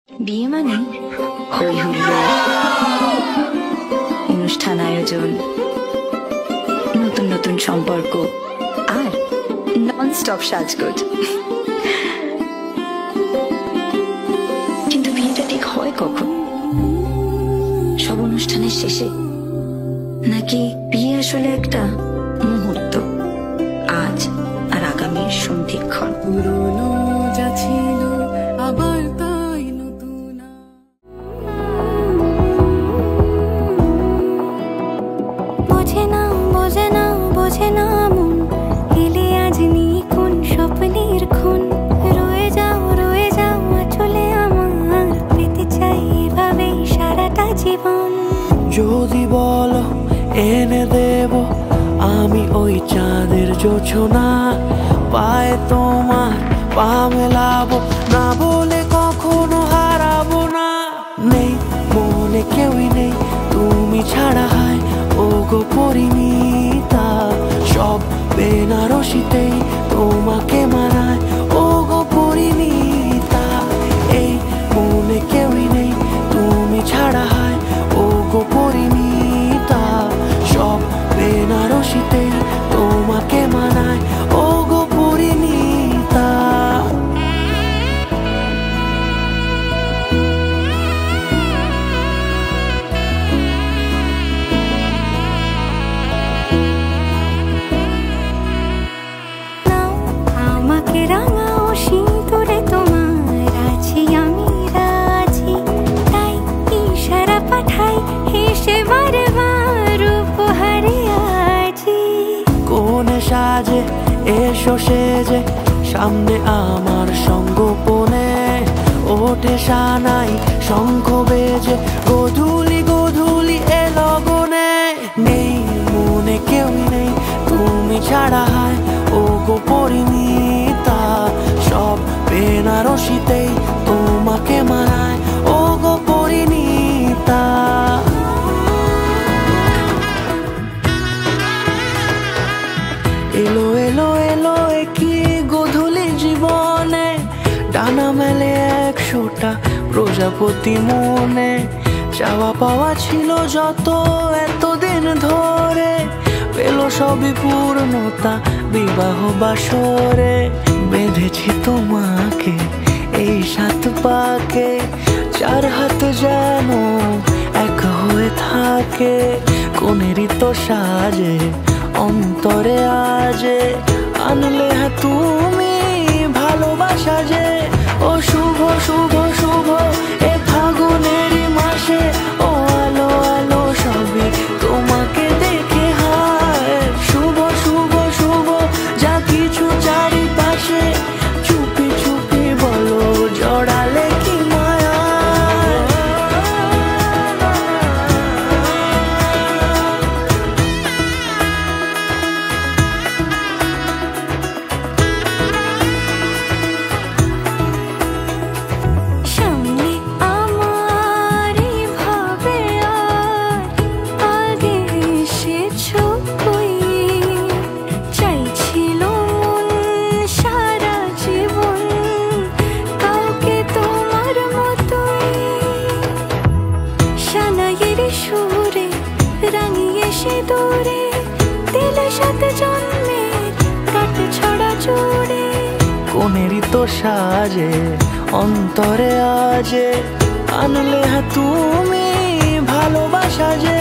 বিয়ে মানে হই হুল্লোড়, অনুষ্ঠান আয়োজন, নতুন নতুন সম্পর্ক আর নন স্টপ সাজগোজ। কিন্তু বিয়েটা ঠিক হয় কখন? সব অনুষ্ঠানের শেষে, নাকি বিয়ে আসলে একটা মুহূর্ত, আজ আর আগামীর সন্ধিক্ষণ? পুরনো যা ছিল আবার তাই নতুন। বোঝে না বোঝে না বোঝে না মন, এলে আজ নিয়ে কোন স্বপ্নের খুন। রয়ে যাও চলে আমার, পেতে চাই এভাবেই সারাটা জীবন। যদি বলো এনে দেব আমি ওই চাঁদের জোছনা, পায়ে তোমার পা মেলাবো, না বলে কখনো হারাবো না। নেই মনে কেউই নেই তুমি ছাড়া, হায় ও গো পরিণীতা। সব বেনারসিতেই তোমাকে মানায় ও গো পরিণীতা। এই মনে কেউই নেই তুমি ছাড়া, হায় ও গো পরিণীতা। সব বেনারসিতেই তোমাকে মানায় ও গো পরিণীতা। নাও আমাকে রাঙাও সিঁদুরে তোমার, আছি আমি রাজি। তাই ইশারা পাঠাই হেসে বারবার উপহারে আজি। কোনে সাজে এসো সেজে সামনে আমার সঙ্গোপনে, ওঠে সানাই শঙ্খ বেজে গধূলি গধূলি এ লগনে। নেই মনে কেউই নেই তুমি ছাড়া, হায় ও গো পরিণীতা। সব বেনারসিতেই তোমাকে মানায় ও গো পরিণীতা। এলো এলো এলো কি গধূলি জীবনে, ডানা মেলে 100টা প্রজাপতি মনে। চাওয়া পাওয়া ছিল যত এতদিন ধরে, পেল সবই পূর্ণতা বিবাহ বাসরে। বেঁধেছি তোমাকে এই 7 পাকে, 4 হাত যেন এক হয়ে থাকে। কোনেরই তো সাজে অন্তরে আজে, আনলে হ্যাঁ তুমি ভালোবাসা যে। ও শুভ শুভ শুভ এ ফাগুনেরই মাসে, ও আলো আলো সবই তোমাকে দেখে হায়। শুভ শুভ শুভ যা কিছু চারিপাশে, চুপি চুপি বলো জড়ালে কি মায়া। সামনে আমার ভাবে আর আগে এসেছো কই। চাইছিল মন সারা জীবন কাউকে তোমার মতোই। সানাইয়ের সুরে রাঙিয়ে সে দূরে, দিলে 7 জন্মের কাট ছড়া জুড়ে। কোনেরই তো সাজে অন্তরে আজে, আনলে হ্যাঁ তুমি ভালোবাসা যে।